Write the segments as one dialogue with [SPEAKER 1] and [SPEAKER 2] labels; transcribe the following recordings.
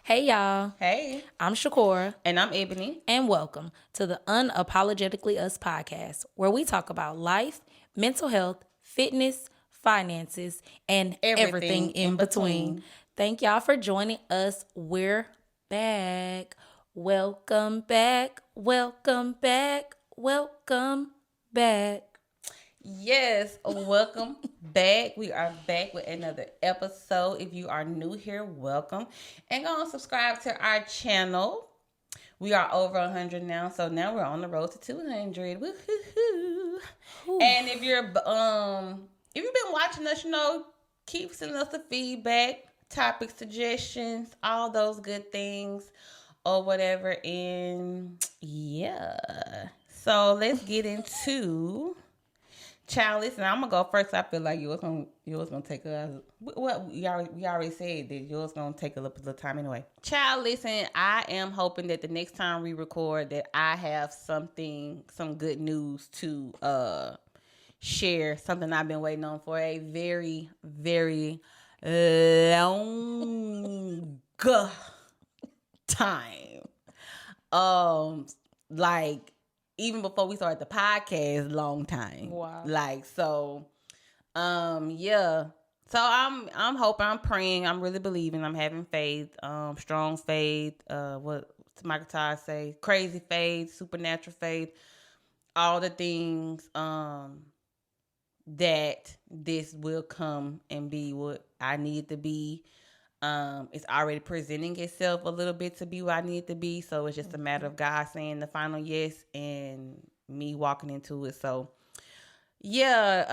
[SPEAKER 1] Hey y'all,
[SPEAKER 2] Hey,
[SPEAKER 1] I'm Shakora,
[SPEAKER 2] and I'm Ebony.
[SPEAKER 1] and welcome to the Unapologetically Us podcast, where we talk about life, mental health, fitness, finances, and everything in between. Thank y'all for joining us. We're back. Welcome back. Welcome back. Welcome back.
[SPEAKER 2] Yes, welcome back. We are back with another episode. If you are new here, welcome. And go and subscribe to our channel. We are over 100 now, so now we're on the road to 200. Woo-hoo-hoo. And if you've been watching us, keep sending us the feedback, topic suggestions, all those good things or whatever. And yeah. So let's get into child. Listen, I'm gonna go first. I feel like yours gonna take a well. We already said that yours gonna take a little time anyway. Child, listen. I am hoping that the next time we record, that I have some good news to share. Something I've been waiting on for a very, very long time. Like even before we started the podcast, long time.
[SPEAKER 1] Wow.
[SPEAKER 2] Yeah. So I'm hoping, I'm praying, I'm really believing, I'm having faith, strong faith, what Michael Todd say, crazy faith, supernatural faith, all the things that this will come and be what I need to be. It's already presenting itself a little bit to be what I need to be. So it's just a matter of God saying the final yes and me walking into it. So yeah,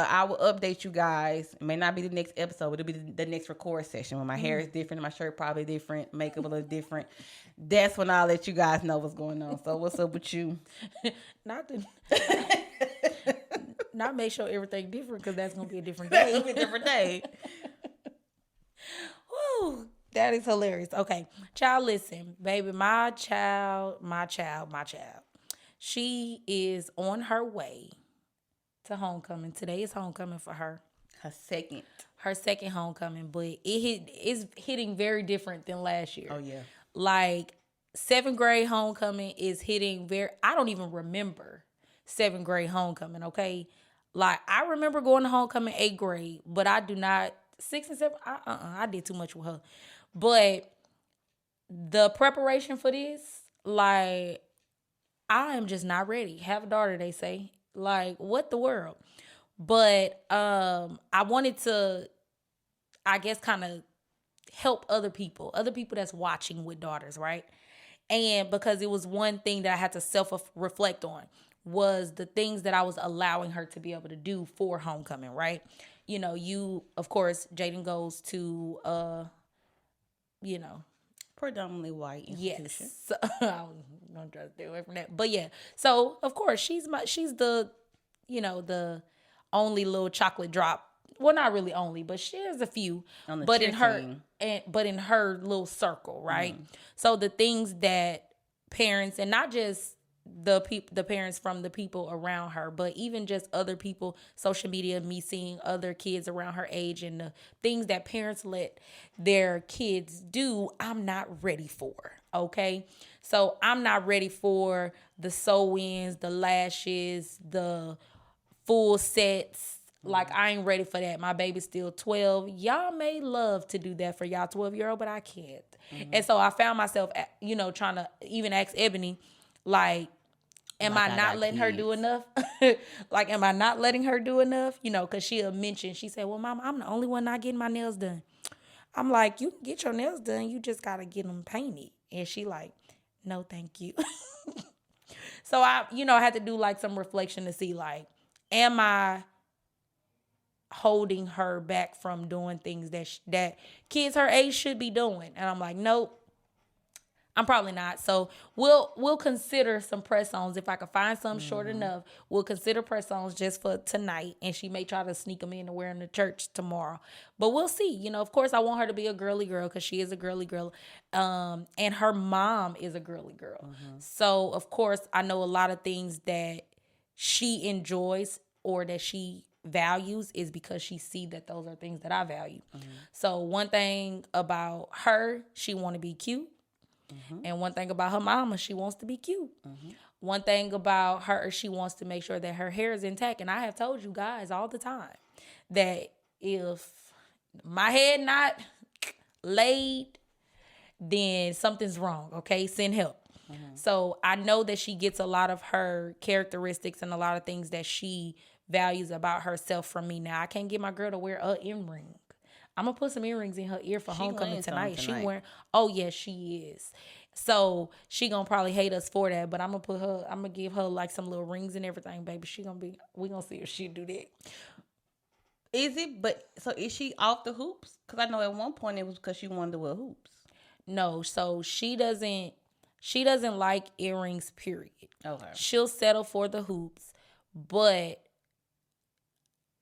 [SPEAKER 2] I will update you guys. It may not be the next episode, but it'll be the next record session when my hair is different, my shirt probably different, makeup a little different. That's when I'll let you guys know what's going on. So what's up with you?
[SPEAKER 1] Not make sure everything different, because that's gonna be a different day.
[SPEAKER 2] It'll be a different day.
[SPEAKER 1] Woo, that is hilarious. Okay, child, listen, baby, my child. She is on her way to homecoming. Today is homecoming for her.
[SPEAKER 2] Her second
[SPEAKER 1] homecoming, but it's hitting very different than last year.
[SPEAKER 2] Oh yeah.
[SPEAKER 1] Like 7th grade homecoming is hitting I don't even remember 7th grade homecoming, okay? Like I remember going to homecoming 8th grade, but I do not 6 and 7. I did too much with her. But the preparation for this, like I am just not ready. Have a daughter, they say. Like what the world? But I wanted to, I guess, kind of help other people that's watching with daughters, right? And because it was one thing that I had to self-reflect on was the things that I was allowing her to be able to do for homecoming, right? You know, of course, Jaden goes to,
[SPEAKER 2] Predominantly white institution.
[SPEAKER 1] Yes. I'm going to try to stay away from that. But yeah, so of course, she's the, the only little chocolate drop. Well, not really only, but she has a few. But in her little circle, right? So the things that parents, and not just the parents from the people around her, but even just other people, social media, me seeing other kids around her age, and the things that parents let their kids do, I'm not ready for. Okay, so I'm not ready for the sew-ins, the lashes, the full sets. Like, I ain't ready for that. My baby's still 12. Y'all may love to do that for y'all 12-year-old, but I can't. And so I found myself, trying to even ask Ebony, like, am I not letting her do enough? Like, am I not letting her do enough? Because she'll mention, she said, well, Mama, I'm the only one not getting my nails done. I'm like, you can get your nails done. You just got to get them painted. And she like, no, thank you. So I had to do like some reflection to see, like, am I holding her back from doing things that kids her age should be doing? And I'm like, nope, I'm probably not. So we'll consider some press-ons. If I can find some short enough, we'll consider press-ons just for tonight. And she may try to sneak them in to wear in the church tomorrow. But we'll see. Of course, I want her to be a girly girl because she is a girly girl. And her mom is a girly girl. So, of course, I know a lot of things that she enjoys or that she values is because she see that those are things that I value. So one thing about her, she want to be cute. And one thing about her mama, she wants to be cute. One thing about her, she wants to make sure that her hair is intact. And I have told you guys all the time that if my head not laid, then something's wrong, okay? Send help. So I know that she gets a lot of her characteristics and a lot of things that she values about herself from me. Now, I can't get my girl to wear an earring. I'm going to put some earrings in her ear for homecoming tonight. She wearing, oh, yes, she is. So she going to probably hate us for that, but I'm going to give her like some little rings and everything, baby. We going to see if she do that.
[SPEAKER 2] Is she off the hoops? Because I know at one point it was because she wanted to wear hoops.
[SPEAKER 1] No, so she doesn't like earrings, period.
[SPEAKER 2] Okay.
[SPEAKER 1] She'll settle for the hoops, but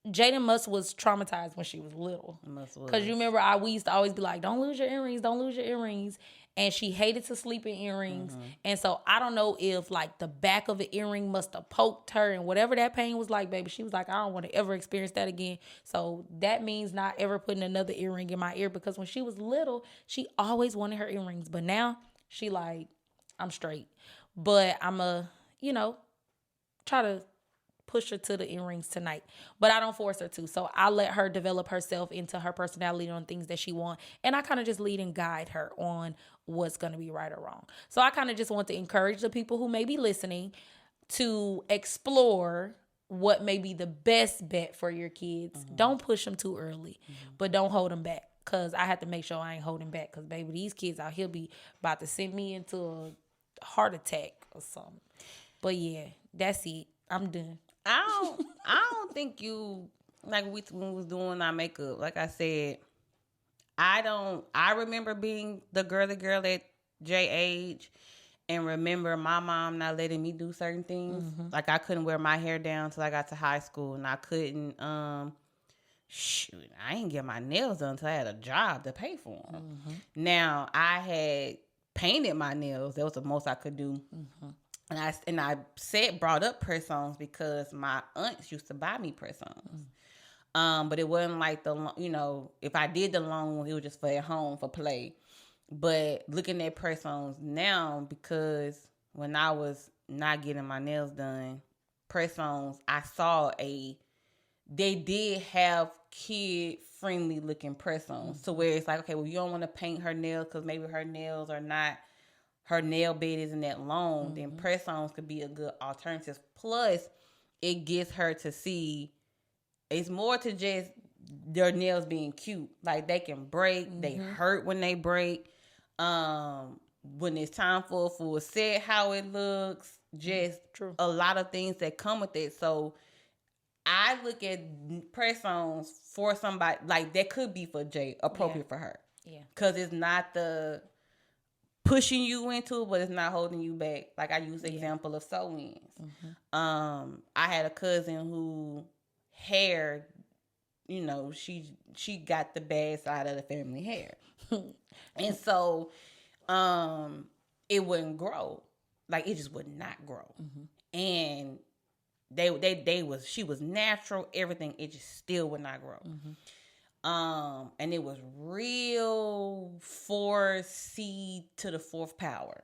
[SPEAKER 1] Jaden Musk was traumatized when she was little. Because you remember we used to always be like, don't lose your earrings, don't lose your earrings. And she hated to sleep in earrings. And so I don't know if like the back of an earring must have poked her and whatever that pain was like, baby, she was like, I don't want to ever experience that again. So that means not ever putting another earring in my ear, because when she was little, she always wanted her earrings. But now she like, I'm straight. But I'm try to push her to the earrings tonight, but I don't force her to. So I let her develop herself into her personality on things that she wants, and I kind of just lead and guide her on what's going to be right or wrong. So I kind of just want to encourage the people who may be listening to explore what may be the best bet for your kids. Don't push them too early, but don't hold them back, because I have to make sure I ain't holding back, because baby, these kids out here be about to send me into a heart attack or something. But yeah, that's it. I'm done.
[SPEAKER 2] I don't think you, like, when we was doing our makeup, like I said, I remember being the girl at J age, and remember my mom not letting me do certain things. Like, I couldn't wear my hair down till I got to high school, and I couldn't, I ain't get my nails done until I had a job to pay for them. Now, I had painted my nails. That was the most I could do. And I brought up press-ons because my aunts used to buy me press-ons. But it wasn't like if I did the long one, it was just for at home for play. But looking at press-ons now, because when I was not getting my nails done, press-ons, I saw they did have kid-friendly looking press-ons. So where it's like, okay, well, you don't want to paint her nails because maybe her nails are not, her nail bed isn't that long, then press-ons could be a good alternative. Plus, it gets her to see it's more to just their nails being cute. Like, they can break, they hurt when they break. When it's time for a full set, how it looks, just a lot of things that come with it. So I look at press-ons for somebody, like, that could be for Jay, appropriate for her. Yeah. Because it's not the pushing you into it, but it's not holding you back. Like, I use the example of sew-ins. I had a cousin who hair, she got the bad side of the family hair. And so it wouldn't grow. Like, it just would not grow. And she was natural, everything, it just still would not grow. And it was real 4C to the fourth power.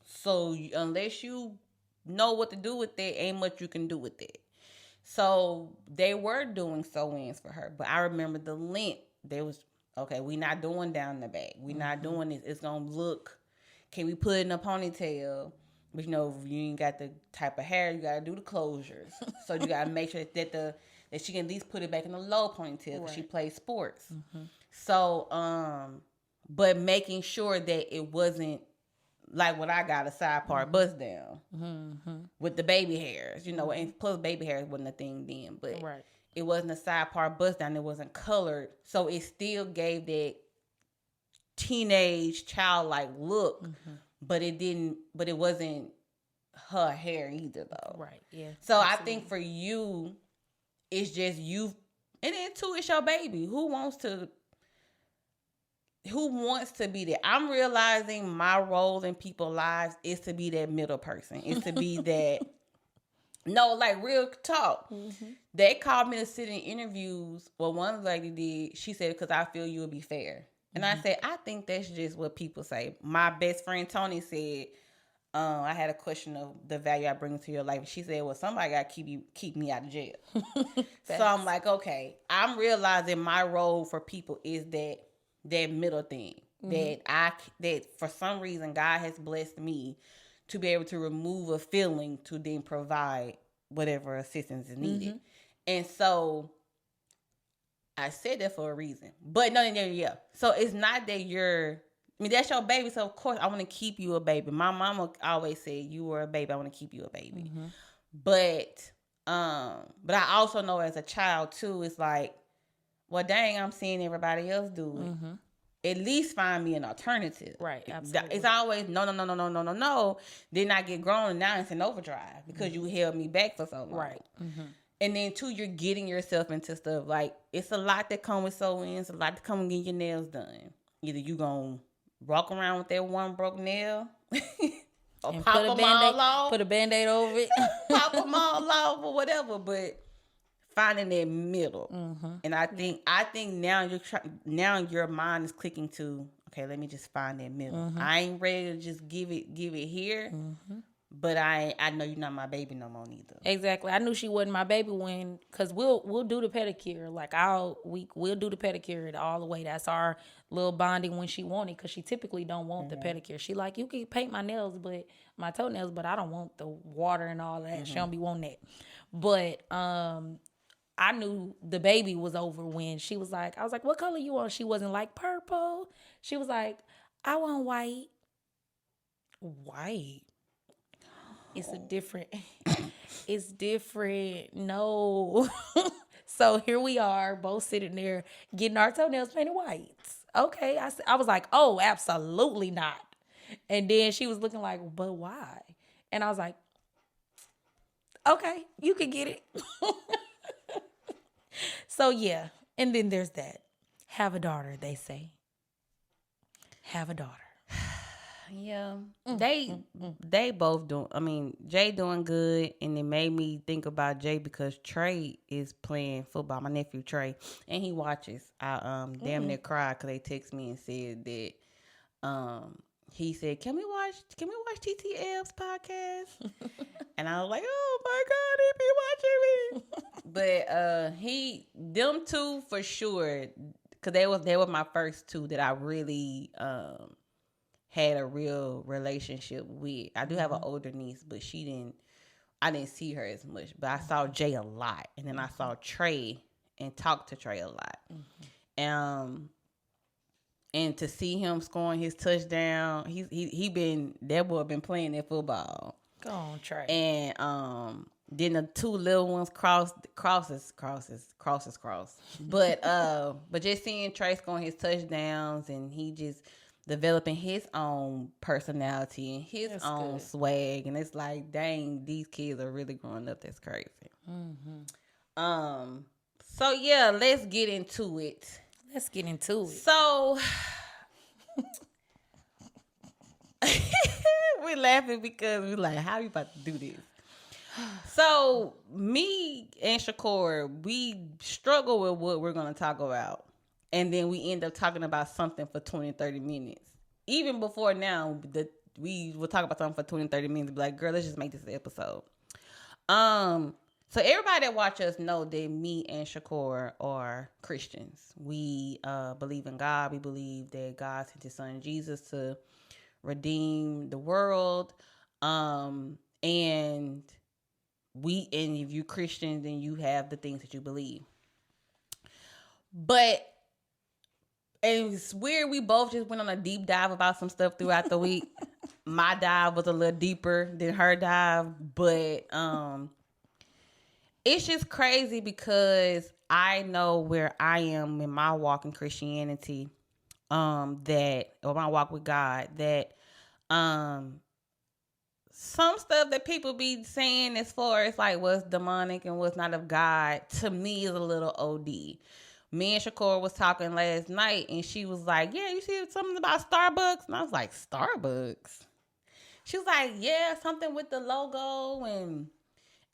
[SPEAKER 2] So unless you know what to do with it, ain't much you can do with it. So they were doing sew-ins for her. But I remember the length. They was, okay, we not doing down the back. We not doing this. It's going to look, can we put it in a ponytail? But if you ain't got the type of hair, you got to do the closures. So you got to make sure that she can at least put it back in a low ponytail because she plays sports. So, but making sure that it wasn't like what I got, a side part bust down with the baby hairs, and plus baby hairs wasn't a thing then, but it wasn't a side part bust down. It wasn't colored. So it still gave that teenage childlike look, but it wasn't her hair either though. Right. Yeah. So absolutely. I think for you, it's just you, and then too, it's your baby. Who wants to be there? I'm realizing my role in people's lives is to be that middle person. Is to be that No, like real talk. They called me to sit in interviews. Well, one lady did. She said, because I feel you would be fair. And I said, I think that's just what people say. My best friend Tony said, I had a question of the value I bring to your life. And she said, well, somebody got to keep me out of jail. So I'm like, okay, I'm realizing my role for people is that middle thing. That for some reason God has blessed me to be able to remove a feeling to then provide whatever assistance is needed. And so I said that for a reason. But no, yeah. So it's not that that's your baby. So of course I want to keep you a baby. My mama always said, you were a baby, I want to keep you a baby. But I also know as a child too, it's like, well, dang, I'm seeing everybody else do it. At least find me an alternative.
[SPEAKER 1] Right, absolutely.
[SPEAKER 2] It's always no. Then I get grown and now it's an overdrive because you held me back for so long.
[SPEAKER 1] Right.
[SPEAKER 2] And then too, you're getting yourself into stuff like it's a lot that come with sew-ins, a lot that come with getting your nails done. Either you gonna walk around with that one broke nail, or
[SPEAKER 1] And
[SPEAKER 2] pop
[SPEAKER 1] put a
[SPEAKER 2] them
[SPEAKER 1] Band-Aid,
[SPEAKER 2] all off,
[SPEAKER 1] put a Band-Aid over it.
[SPEAKER 2] pop them all off or whatever. But finding that middle, and I think now your mind is clicking to, okay, let me just find that middle. I ain't ready to just give it here, but I know you're not my baby no more neither.
[SPEAKER 1] Exactly. I knew she wasn't my baby because we'll do the pedicure. Like we'll do the pedicure all the way. That's our little bonding when she wanted, because she typically don't want the pedicure. She like, you can paint my nails, my toenails, but I don't want the water and all that. She don't be wanting that. But I knew the baby was over when she was like, I was like, what color you want? She wasn't like purple. She was like, I want white. White. It's it's different. No. So here we are, both sitting there getting our toenails painted white. Okay. I was like, oh, absolutely not. And then she was looking like, but why? And I was like, okay, you can get it. So yeah. And then there's that. Have a daughter, they say. Have a daughter.
[SPEAKER 2] Yeah, they both doing. I mean, Jay doing good, and it made me think about Jay because Trey is playing football. My nephew Trey, and he watches. I damn near cried because they text me and said that he said, "Can we watch TTL's podcast?" And I was like, "Oh my God, he be watching me!" But them two for sure, because they were my first two that I really had a real relationship with. I do have an older niece, but I didn't see her as much. But I saw Jay a lot, and then I saw Trey and talked to Trey a lot. And to see him scoring his touchdown, that boy been playing that football.
[SPEAKER 1] Go on, Trey.
[SPEAKER 2] And then the two little ones crosses. But just seeing Trey scoring his touchdowns, and he just developing his own personality and his own swag, and it's like, dang, these kids are really growing up. That's crazy. So yeah, let's get into it. So we're laughing because we're like, how are you about to do this? So me and Shakur, we struggle with what we're going to talk about. And then we end up talking about something for 20, 30 minutes. Even before now, we will talk about something for 20, 30 minutes. Be like, girl, let's just make this an episode. So everybody that watch us know that me and Shakur are Christians. We believe in God. We believe that God sent his son Jesus to redeem the world. And if you're Christian, then you have the things that you believe. But and it's weird, we both just went on a deep dive about some stuff throughout the week. My dive was a little deeper than her dive, but it's just crazy because I know where I am in my walk in Christianity, or my walk with God, that some stuff that people be saying as far as like what's demonic and what's not of God, to me is a little OD. Me and Shakur was talking last night, and she was like, yeah, you see something about Starbucks? And I was like, Starbucks? She was like, yeah, something with the logo.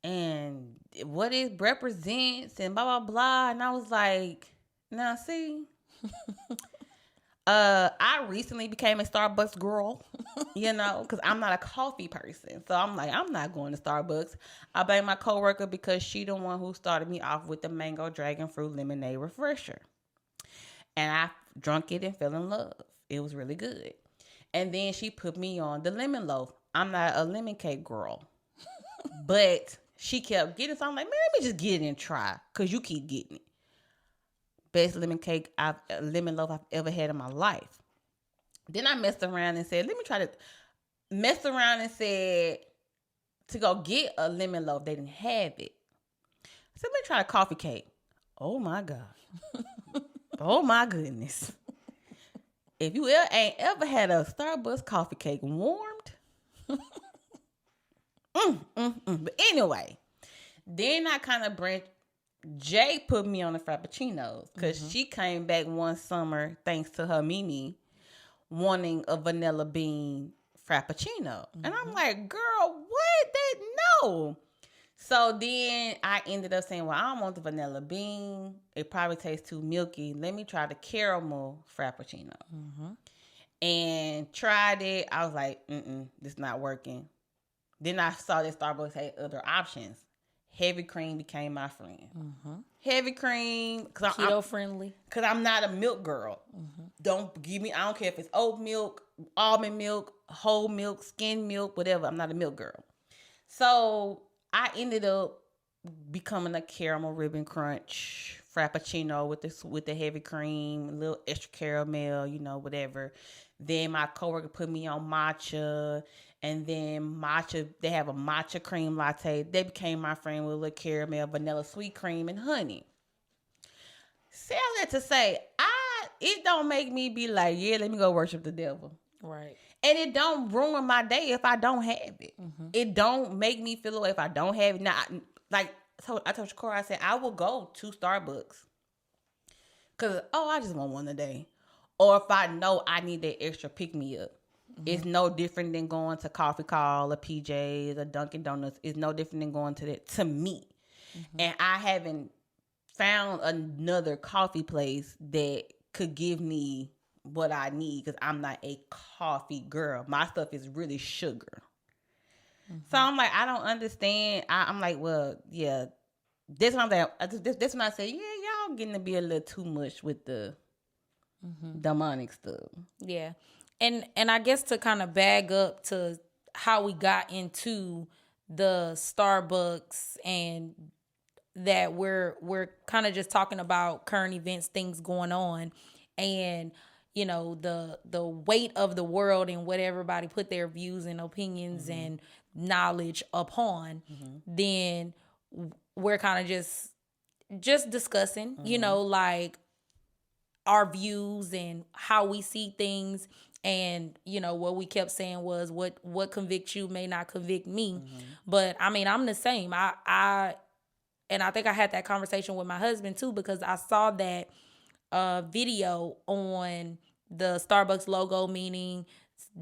[SPEAKER 2] and what it represents and blah, blah, blah. And I was like, now see, I recently became a Starbucks girl, because I'm not a coffee person. So I'm like, I'm not going to Starbucks. I blame my coworker because she the one who started me off with the mango dragon fruit lemonade refresher. And I drunk it and fell in love. It was really good. And then she put me on the lemon loaf. I'm not a lemon cake girl. But she kept getting it. So I'm like, man, let me just get it and try. Because you keep getting it. Best lemon loaf I've ever had in my life. Then I messed around and said, let me try to mess around and said to go get a lemon loaf. They didn't have it. So let me try a coffee cake. Oh my God. Oh my goodness. If you ain't ever had a Starbucks coffee cake warmed. But anyway, then I kind of branched. Jay put me on the Frappuccinos because she came back one summer, thanks to her Mimi, wanting a vanilla bean Frappuccino. And I'm like, girl, what? No. So then I ended up saying, well, I don't want the vanilla bean. It probably tastes too milky. Let me try the caramel Frappuccino. And tried it. I was like, this not working. Then I saw that Starbucks had other options. Heavy cream became my friend. Heavy cream.
[SPEAKER 1] Keto friendly.
[SPEAKER 2] Because I'm not a milk girl. Don't give me, I don't care if it's oat milk, almond milk, whole milk, skim milk, whatever. I'm not a milk girl. So I ended up becoming a caramel ribbon crunch Frappuccino with the heavy cream, a little extra caramel, whatever. Then my coworker put me on matcha. And then they have a matcha cream latte. They became my friend with a little caramel, vanilla, sweet cream, and honey. Say all that to say, it don't make me be like, yeah, let me go worship the devil.
[SPEAKER 1] Right.
[SPEAKER 2] And it don't ruin my day if I don't have it. It don't make me feel away if I don't have it. Now, I told Shakora, I said, I will go to Starbucks. Because, I just want one a day. Or if I know I need that extra pick-me-up. It's no different than going to Coffee Call or PJ's or Dunkin' Donuts. It's no different than going to that, to me. And I haven't found another coffee place that could give me what I need because I'm not a coffee girl. My stuff is really sugar. So I'm like, I don't understand. I'm like, well, yeah. That's what I'm saying. That's when I say, yeah, y'all getting to be a little too much with the demonic stuff.
[SPEAKER 1] Yeah. And I guess to kind of bag up to how we got into the Starbucks and that we're kind of just talking about current events, things going on, and the weight of the world and what everybody put their views and opinions and knowledge upon, then we're kind of just discussing, like our views and how we see things. And, what we kept saying was what convicts you may not convict me. But I mean, I'm the same. And I think I had that conversation with my husband too, because I saw that video on the Starbucks logo meaning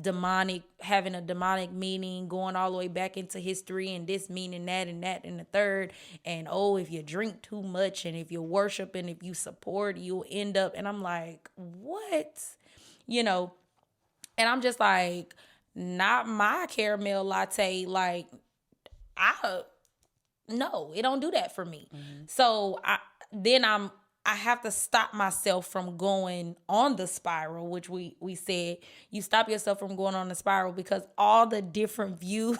[SPEAKER 1] demonic, having a demonic meaning, going all the way back into history, and this meaning that and that and the third. And if you drink too much and if you worship and if you support, you'll end up. And I'm like, what? And I'm just like, not my caramel latte. Like, no, it don't do that for me. So I have to stop myself from going on the spiral, which we said you stop yourself from going on the spiral because all the different views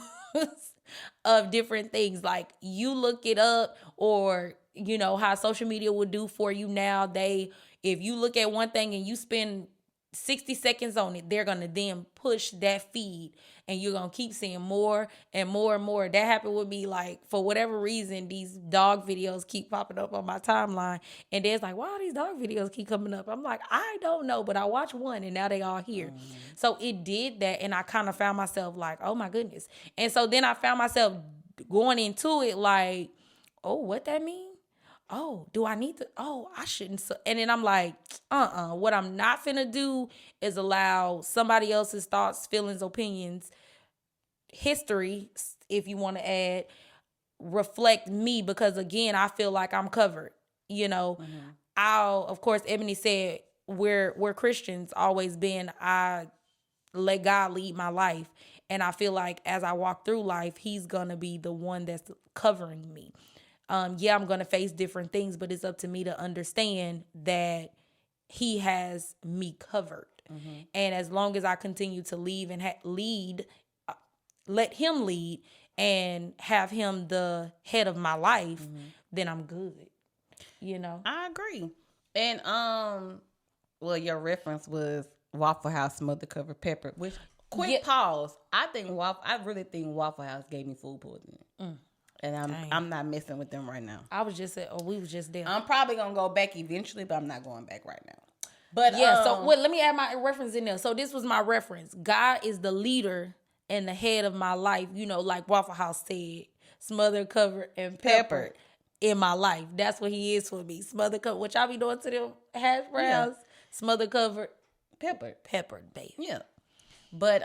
[SPEAKER 1] of different things, like you look it up, or how social media will do for you now. If you look at one thing and you spend 60 seconds on it, they're going to then push that feed and you're going to keep seeing more and more and more. That happened with me. Like, for whatever reason, these dog videos keep popping up on my timeline. And there's like, why these dog videos keep coming up? I'm like, I don't know, but I watched one and now they all here. So it did that. And I kind of found myself like, oh my goodness. And so then I found myself going into it like, oh, what that mean? Oh, do I need to? Oh, I shouldn't. And then I'm like, what I'm not finna do is allow somebody else's thoughts, feelings, opinions, history, if you want to add, reflect me because, again, I feel like I'm covered. You know, of course, Ebony said we're Christians, always been. I let God lead my life. And I feel like as I walk through life, he's going to be the one that's covering me. Yeah, I'm going to face different things, but it's up to me to understand that he has me covered. And as long as I continue to lead and lead, let him lead and have him the head of my life, then I'm good. You know?
[SPEAKER 2] I agree. And well, your reference was Waffle House smothered covered pepper. Which quick pause. I really think Waffle House gave me food poisoning. And I'm not messing with them right now.
[SPEAKER 1] We was just there.
[SPEAKER 2] I'm probably gonna go back eventually, but I'm not going back right now. But
[SPEAKER 1] yeah, so let me add my reference in there. So this was my reference. God is the leader and the head of my life. You know, like Waffle House said, smothered, covered, and peppered in my life. That's what he is for me. Smothered, covered. What y'all be doing to them hash browns? Yeah. Smothered, covered, peppered, baby.
[SPEAKER 2] Yeah. But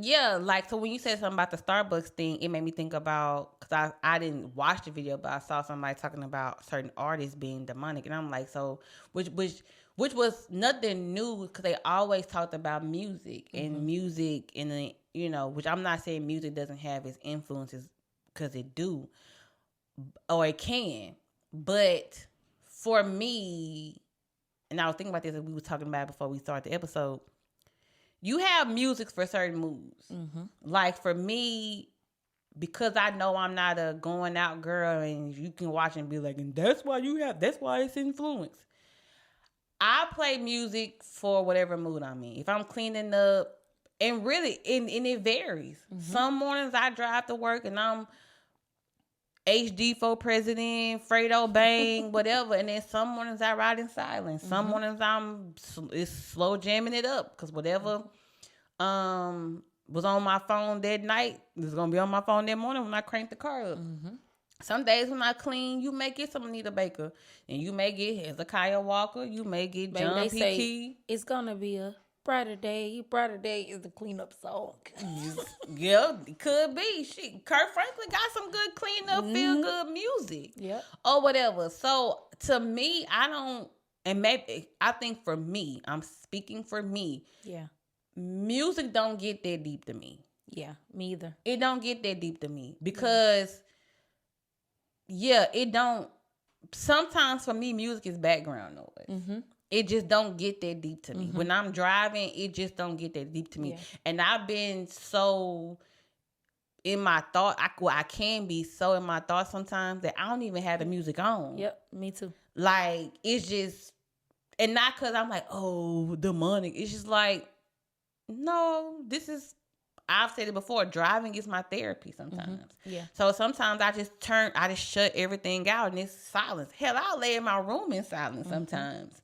[SPEAKER 2] yeah, like, so when you said something about the Starbucks thing, it made me think about, because I didn't watch the video, but I saw somebody talking about certain artists being demonic, and I'm like, so which was nothing new, because they always talked about music and music, and the, you know, which I'm not saying music doesn't have its influences, because it do, or it can, but for me, and I was thinking about this as we were talking about it before we started the episode. You have music for certain moods. Like for me, because I know I'm not a going out girl, and you can watch and be like, and that's why it's influence. I play music for whatever mood I'm in. If I'm cleaning up, and really, and it varies. Some mornings I drive to work and I'm HD for president, Fredo Bang, whatever. And then some mornings I ride in silence. Some mornings it's slow jamming it up, because whatever was on my phone that night is gonna be on my phone that morning when I crank the car up. Some days when I clean, you may get some Anita Baker, and you may get Hezekiah Walker, you may get John P. Key.
[SPEAKER 1] It's gonna be a brighter day. Brighter day is the cleanup song.
[SPEAKER 2] Yeah, it could be. Kurt Franklin got some good cleanup, feel good music.
[SPEAKER 1] Yeah.
[SPEAKER 2] Or whatever. So to me, I think for me, I'm speaking for me.
[SPEAKER 1] Yeah.
[SPEAKER 2] Music don't get that deep to me.
[SPEAKER 1] Yeah, me either.
[SPEAKER 2] It don't get that deep to me, because it don't. Sometimes for me, music is background noise. It just don't get that deep to me. When I'm driving, it just don't get that deep to me. Yeah. And I've been so in my thought, I can be so in my thoughts sometimes that I don't even have the music on.
[SPEAKER 1] Yep, me too.
[SPEAKER 2] Like, it's just, and not because I'm like, oh, demonic. It's just like, no, I've said it before, driving is my therapy sometimes.
[SPEAKER 1] Yeah.
[SPEAKER 2] So sometimes I just shut everything out and it's silence. Hell, I'll lay in my room in silence sometimes.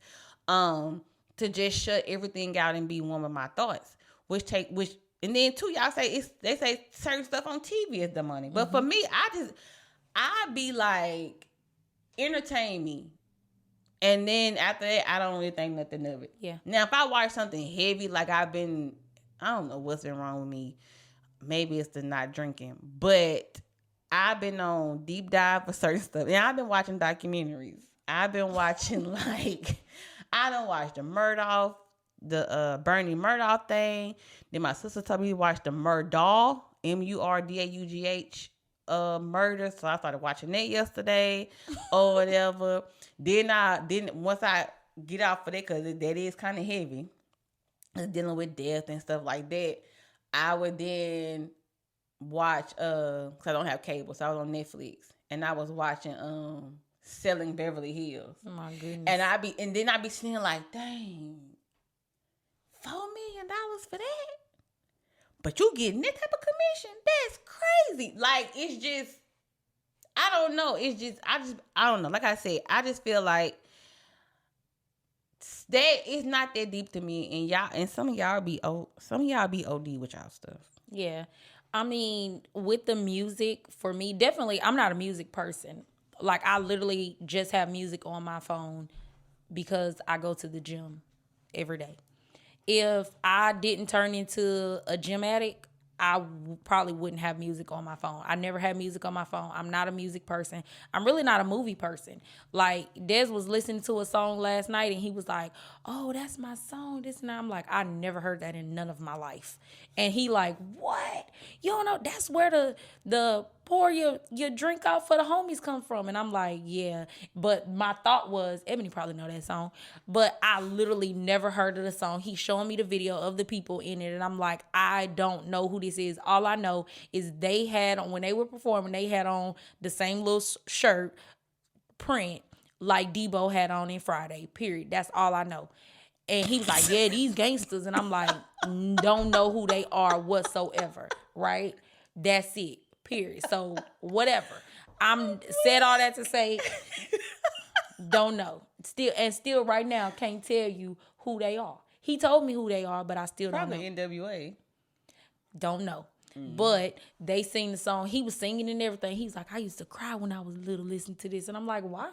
[SPEAKER 2] To just shut everything out and be one with my thoughts. And then too, y'all say they say certain stuff on TV is demonic. But for me, I be like, entertain me. And then after that, I don't really think nothing of it.
[SPEAKER 1] Yeah.
[SPEAKER 2] Now, if I watch something heavy, like I don't know what's been wrong with me. Maybe it's the not drinking. But I've been on deep dive for certain stuff. And I've been watching documentaries. I've been watching, like, I done watched the Bernie Murdoch thing. Then my sister told me to watch the Murdaugh, Murdaugh, murder. So I started watching that yesterday or whatever. Then once I get off of that, because that is kind of heavy, dealing with death and stuff like that, I would then watch because I don't have cable, so I was on Netflix, and I was watching Selling Beverly Hills.
[SPEAKER 1] Oh my goodness.
[SPEAKER 2] And then I'd be sitting like, dang, $4 million for that? But you getting that type of commission? That's crazy. Like, it's just, I don't know. It's just, I don't know. Like I said, I just feel like that is not that deep to me. And some of y'all be OD with y'all stuff.
[SPEAKER 1] Yeah. I mean, with the music, for me, definitely, I'm not a music person. Like, I literally just have music on my phone because I go to the gym every day. If I didn't turn into a gym addict, probably wouldn't have music on my phone. I never had music on my phone. I'm not a music person. I'm really not a movie person. Like, Des was listening to a song last night and he was like, oh, that's my song. This and that. I'm like, I never heard that in none of my life. And he like, what? You don't know? That's where the pour your drink out for the homies come from. And I'm like, yeah. But my thought was, Ebony probably know that song. But I literally never heard of the song. He's showing me the video of the people in it. And I'm like, I don't know who this is. All I know is they had on, when they were performing, they had on the same little shirt print like Debo had on in Friday, period. That's all I know. And he was like, yeah, these gangsters. And I'm like, don't know who they are whatsoever, right? That's it, period. So whatever. I'm said all that to say, don't know. Still right now can't tell you who they are. He told me who they are, but I still don't know.
[SPEAKER 2] Probably NWA.
[SPEAKER 1] Don't know. But they sing the song. He was singing and everything. He was like, I used to cry when I was little listening to this. And I'm like, why?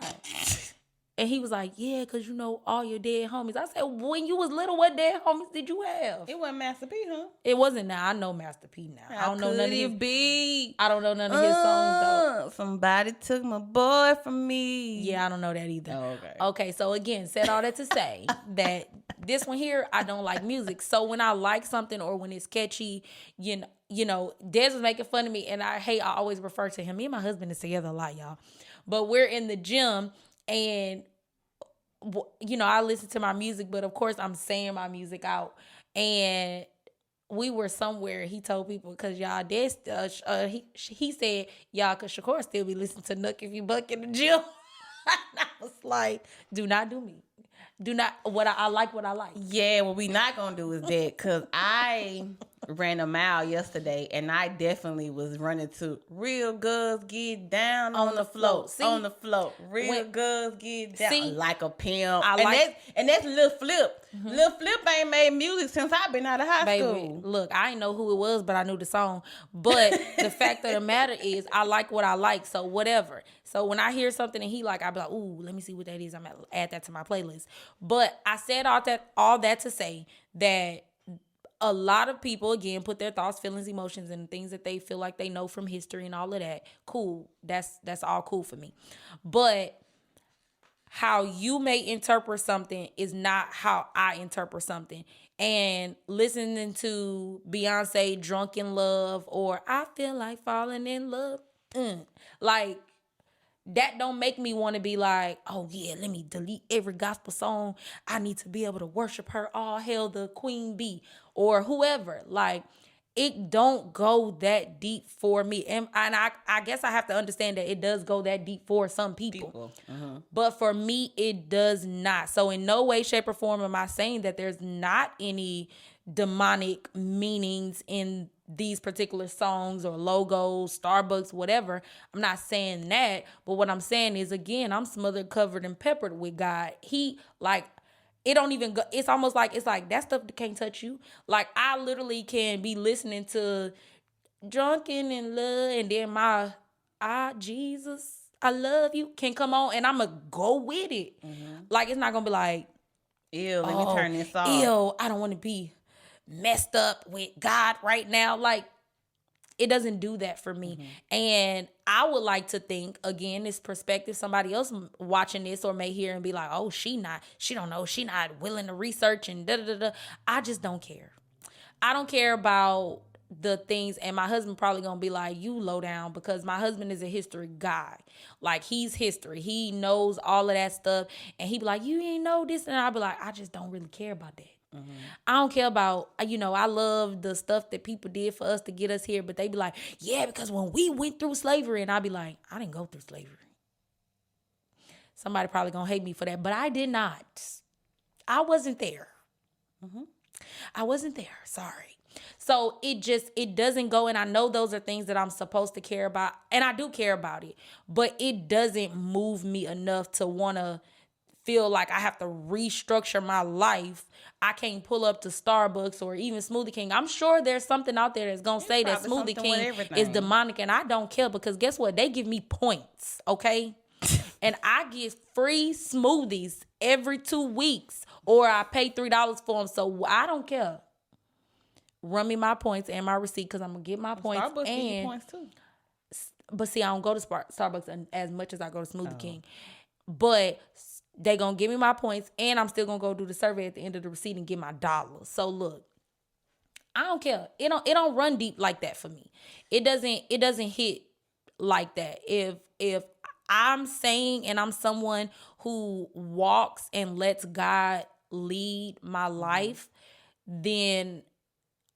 [SPEAKER 1] And he was like, yeah, because you know all your dead homies. I said, when you was little, what dead homies did you have?
[SPEAKER 2] It wasn't Master P, huh?
[SPEAKER 1] It wasn't. Now I know Master P now. I don't know none of his.
[SPEAKER 2] Be?
[SPEAKER 1] I don't know none of his songs though.
[SPEAKER 2] Somebody took my boy from me.
[SPEAKER 1] Yeah, I don't know that either.
[SPEAKER 2] Oh, okay.
[SPEAKER 1] Okay, so again, said all that to say that this one here, I don't like music. So when I like something or when it's catchy, you know, Des was making fun of me, and I always refer to him. Me and my husband is together a lot, y'all. But we're in the gym, and you know, I listen to my music, but of course I'm saying my music out. And we were somewhere. He told people, because y'all, he said, y'all, because Shakur still be listening to Nook If You Buck in the gym. And I was like, do not do me. Do not, I like what I like.
[SPEAKER 2] Yeah, what we not going to do is that, because I ran a mile yesterday, and I definitely was running to Real Girls Get Down on the float.
[SPEAKER 1] See?
[SPEAKER 2] On the float. Real Girls Get Down.
[SPEAKER 1] See?
[SPEAKER 2] Like a pimp.
[SPEAKER 1] I
[SPEAKER 2] and that's Lil Flip. Mm-hmm. Lil Flip ain't made music since I've been out of high school.
[SPEAKER 1] Look, I didn't know who it was, but I knew the song. But the fact of the matter is, I like what I like, so whatever. So when I hear something and he like, I be like, ooh, let me see what that is. I'm gonna add that to my playlist. But I said all that to say that a lot of people, again, put their thoughts, feelings, emotions, and things that they feel like they know from history and all of that. Cool. That's all cool for me. But how you may interpret something is not how I interpret something. And listening to Beyonce, Drunk in Love, or I Feel Like Falling in Love, like, that don't make me want to be like, oh yeah, let me delete every gospel song. I need to be able to worship her. All hail the Queen Bee or whoever. Like, it don't go that deep for me. And I guess I have to understand that it does go that deep for some people. But for me, it does not. So in no way, shape, or form am I saying that there's not any demonic meanings in these particular songs or logos, Starbucks, whatever. I'm not saying that. But what I'm saying is, again, I'm smothered, covered, and peppered with God. He, like, it don't even go, it's almost like, it's like that stuff can't touch you. Like, I literally can be listening to Drunken in Love, and then Jesus, I love you can come on, and I'm going to go with it. Like, it's not going to be like,
[SPEAKER 2] ew, let me turn this off.
[SPEAKER 1] Ew, I don't want to be messed up with God right now. Like, it doesn't do that for me. And I would like to think, again, this perspective, somebody else watching this or may hear and be like, oh, she don't know, she not willing to research and da-da-da-da. I just don't care. I don't care about the things, and my husband probably gonna be like, you low down, because my husband is a history guy. Like, he's history. He knows all of that stuff, and he be like, you ain't know this, and I be like, I just don't really care about that. I don't care about, you know, I love the stuff that people did for us to get us here, but they be like, yeah, because when we went through slavery, and I be like, I didn't go through slavery. Somebody probably gonna hate me for that, but I did not. I wasn't there. I wasn't there. Sorry. So it doesn't go, and I know those are things that I'm supposed to care about, and I do care about it, but it doesn't move me enough to want to feel like I have to restructure my life. I can't pull up to Starbucks or even Smoothie King. I'm sure there's something out there that's going to say that Smoothie King is demonic, and I don't care, because guess what? They give me points, okay? And I get free smoothies every 2 weeks, or I pay $3 for them, so I don't care. run me my points and my receipt because I'm gonna get my points.
[SPEAKER 2] Starbucks
[SPEAKER 1] and
[SPEAKER 2] give you points too.
[SPEAKER 1] But see, I don't go to Starbucks as much as I go to Smoothie King. But they gonna give me my points, and I'm still gonna go do the survey at the end of the receipt and get my dollars. So look, I don't care. It don't run deep like that for me. It doesn't hit like that. If I'm saying and I'm someone who walks and lets God lead my life, then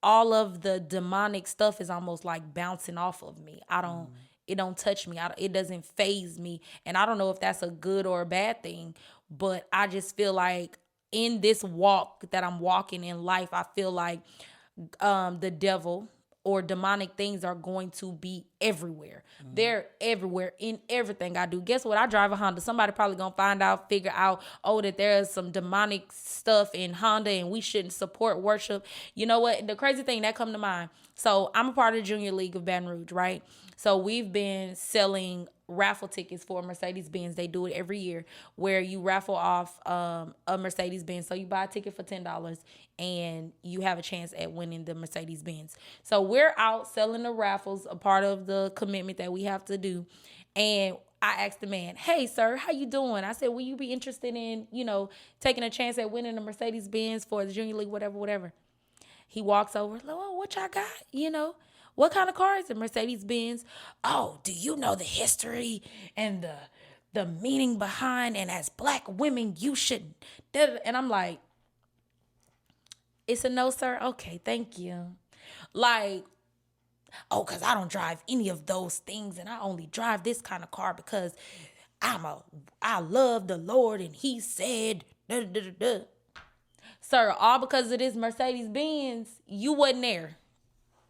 [SPEAKER 1] all of the demonic stuff is almost like bouncing off of me. It don't touch me. It doesn't phase me. And I don't know if that's a good or a bad thing, but I just feel like in this walk that I'm walking in life, I feel like the devil or demonic things are going to be everywhere. They're everywhere in everything I do. Guess what? I drive a Honda. Somebody probably gonna find out, figure out, that there's some demonic stuff in Honda and we shouldn't support worship. You know what? The crazy thing that come to mind. So I'm a part of the Junior League of Baton Rouge, right? So we've been selling raffle tickets for Mercedes-Benz. They do it every year where you raffle off a Mercedes-Benz. So you buy a ticket for $10 and you have a chance at winning the Mercedes-Benz. So we're out selling the raffles, a part of the commitment that we have to do. And I asked the man, "Hey, sir, how you doing?" I said, "Will you be interested in, taking a chance at winning a Mercedes-Benz for the Junior League, whatever?" He walks over, like, "Oh, what y'all got? What kind of car is it?" Mercedes-Benz. "Oh, do you know the history and the meaning behind, and as black women, you should." And I'm like, "It's a no, sir." "Okay, thank you." Like, "Oh, because I don't drive any of those things, and I only drive this kind of car because I love the Lord, and he said, da, da, da, da." Sir, all because of this Mercedes-Benz, you wasn't there.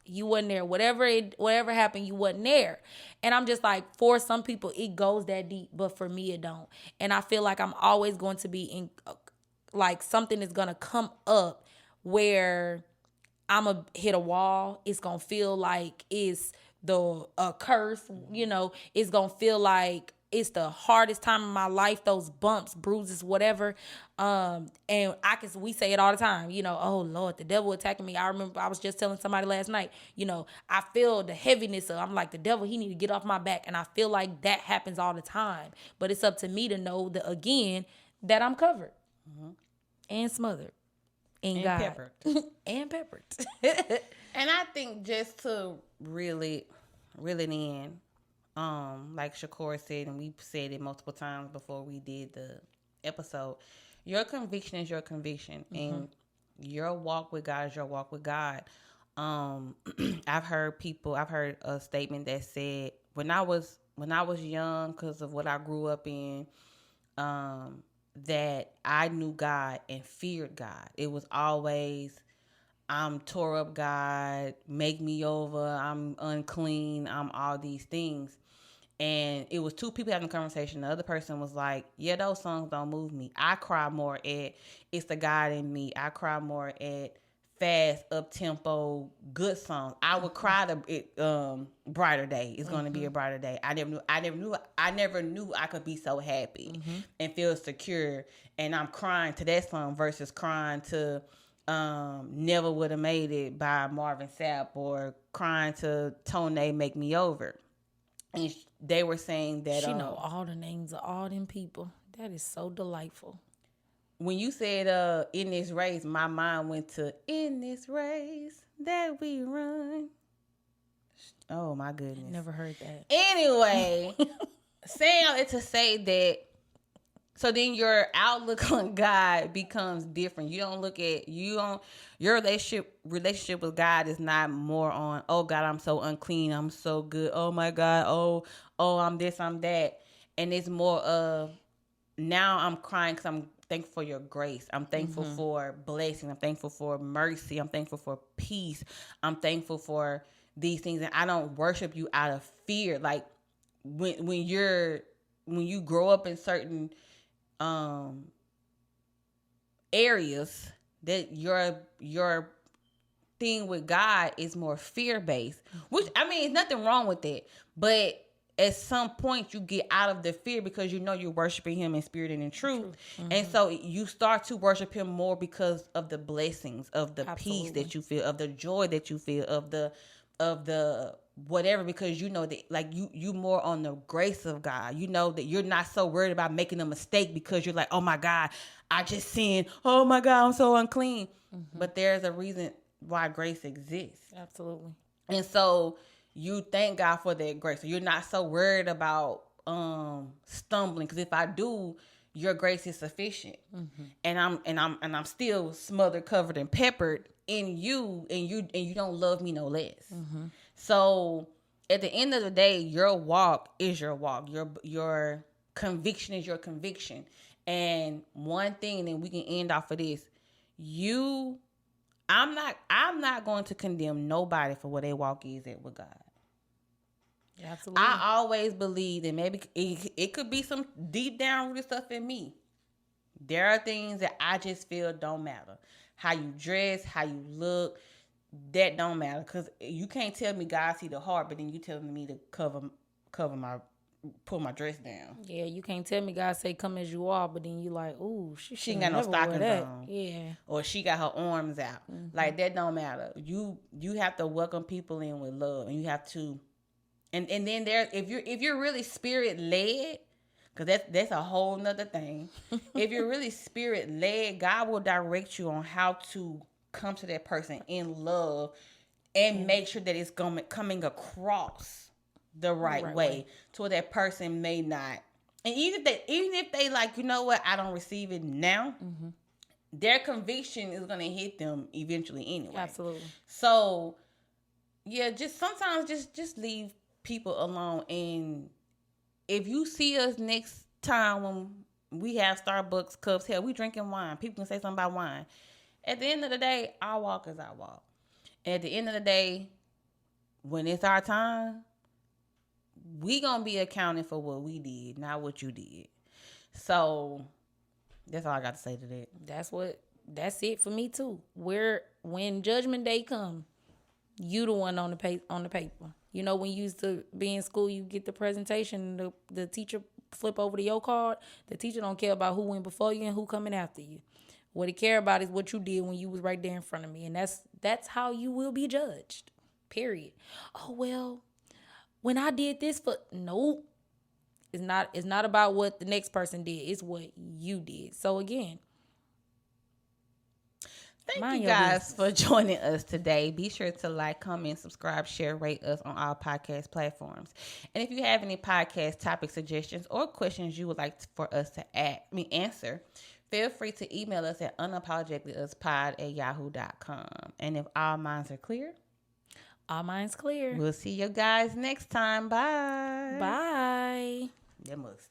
[SPEAKER 1] You wasn't there. Whatever happened, you wasn't there. And I'm just like, for some people, it goes that deep, but for me, it don't. And I feel like I'm always going to be in, like, something is going to come up where I'm going to hit a wall. It's going to feel like it's a curse, It's going to feel like it's the hardest time of my life, those bumps, bruises, whatever. And we say it all the time, "Oh Lord, the devil attacking me." I remember I was just telling somebody last night, I feel the heaviness I'm like, the devil, he need to get off my back. And I feel like that happens all the time. But it's up to me to know that I'm covered and smothered in God.
[SPEAKER 2] Peppered.
[SPEAKER 1] And peppered.
[SPEAKER 2] And I think just to really it in, like Shakur said, and we said it multiple times before we did the episode, your conviction is your conviction, and your walk with God is your walk with God. I've heard a statement that said, when I was young, because of what I grew up in, that I knew God and feared God. It was always, I'm tore up, God, make me over, I'm unclean, I'm all these things. And it was two people having a conversation. The other person was like, "Yeah, those songs don't move me. I cry more at It's the God in Me. I cry more at fast, up-tempo, good songs. I would cry to Brighter Day. It's going to be a brighter day. I never knew I could be so happy and feel secure. And I'm crying to that song versus crying to Never Would Have Made It by Marvin Sapp, or crying to Tone Make Me Over." And they were saying that
[SPEAKER 1] She know all the names of all them people. That is so delightful.
[SPEAKER 2] When you said in this race, my mind went to "In This Race That We Run." Oh my goodness.
[SPEAKER 1] Never heard that.
[SPEAKER 2] Anyway, saying all that to say that, so then your outlook on God becomes different. Your relationship with God is not more on, "Oh God, I'm so unclean, I'm so good. Oh my God, oh I'm this, I'm that." And it's more of, now I'm crying because I'm thankful for your grace. I'm thankful for blessing. I'm thankful for mercy. I'm thankful for peace. I'm thankful for these things, and I don't worship you out of fear. Like when you grow up in certain areas, that your thing with God is more fear based, which, I mean, there's nothing wrong with it, but at some point you get out of the fear because you know you're worshiping him in spirit and in truth. And so you start to worship him more because of the blessings, of the peace that you feel, of the joy that you feel, of the whatever, because you know that like you more on the grace of God. You know that you're not so worried about making a mistake because you're like, oh my God, I just sinned. Oh my God, I'm so unclean. But there's a reason why grace exists.
[SPEAKER 1] Absolutely.
[SPEAKER 2] And so you thank God for that grace. So you're not so worried about stumbling, because if I do, your grace is sufficient. And I'm still smothered, covered, and peppered in you, and you don't love me no less. So at the end of the day, your walk is your walk. Your conviction is your conviction. And one thing, and we can end off of this, I'm not going to condemn nobody for where their walk is at with God.
[SPEAKER 1] Absolutely.
[SPEAKER 2] I always believe that maybe it could be some deep down rooted stuff in me. There are things that I just feel don't matter. How you dress, how you look, that don't matter. Because you can't tell me God see the heart, but then you telling me to pull my dress down.
[SPEAKER 1] Yeah, you can't tell me God say come as you are, but then you like, ooh, she
[SPEAKER 2] ain't got no stockings on.
[SPEAKER 1] Yeah.
[SPEAKER 2] Or she got her arms out. Like, that don't matter. You have to welcome people in with love, and you have to, and then there, if you're really spirit led, because that's a whole nother thing. If you're really spirit led, God will direct you on how to come to that person in love and make sure that it's coming across the right way to where that person may not. And even if they like, you know what, I don't receive it now, their conviction is going to hit them eventually anyway.
[SPEAKER 1] Absolutely.
[SPEAKER 2] So, yeah, just sometimes just leave people alone. And if you see us next time when we have Starbucks cups, hell, we drinking wine. People can say something about wine. At the end of the day, our walk is our walk. And at the end of the day, when it's our time, we gonna be accounting for what we did, not what you did. So that's all I got to say to that.
[SPEAKER 1] That's it for me too. When Judgment Day come, you the one on the paper. You know, when you used to be in school, you get the presentation, the teacher flip over to your card. The teacher don't care about who went before you and who coming after you. What he care about is what you did when you was right there in front of me, and that's how you will be judged. Period. Oh well, when I did this nope. It's not about what the next person did. It's what you did. So again,
[SPEAKER 2] thank you guys for joining us today. Be sure to like, comment, subscribe, share, rate us on all podcast platforms. And if you have any podcast topic suggestions or questions you would like for us to answer, feel free to email us at unapologeticallyuspod@yahoo.com. And if all minds are clear,
[SPEAKER 1] all minds clear.
[SPEAKER 2] We'll see you guys next time. Bye.
[SPEAKER 1] Bye.
[SPEAKER 2] That must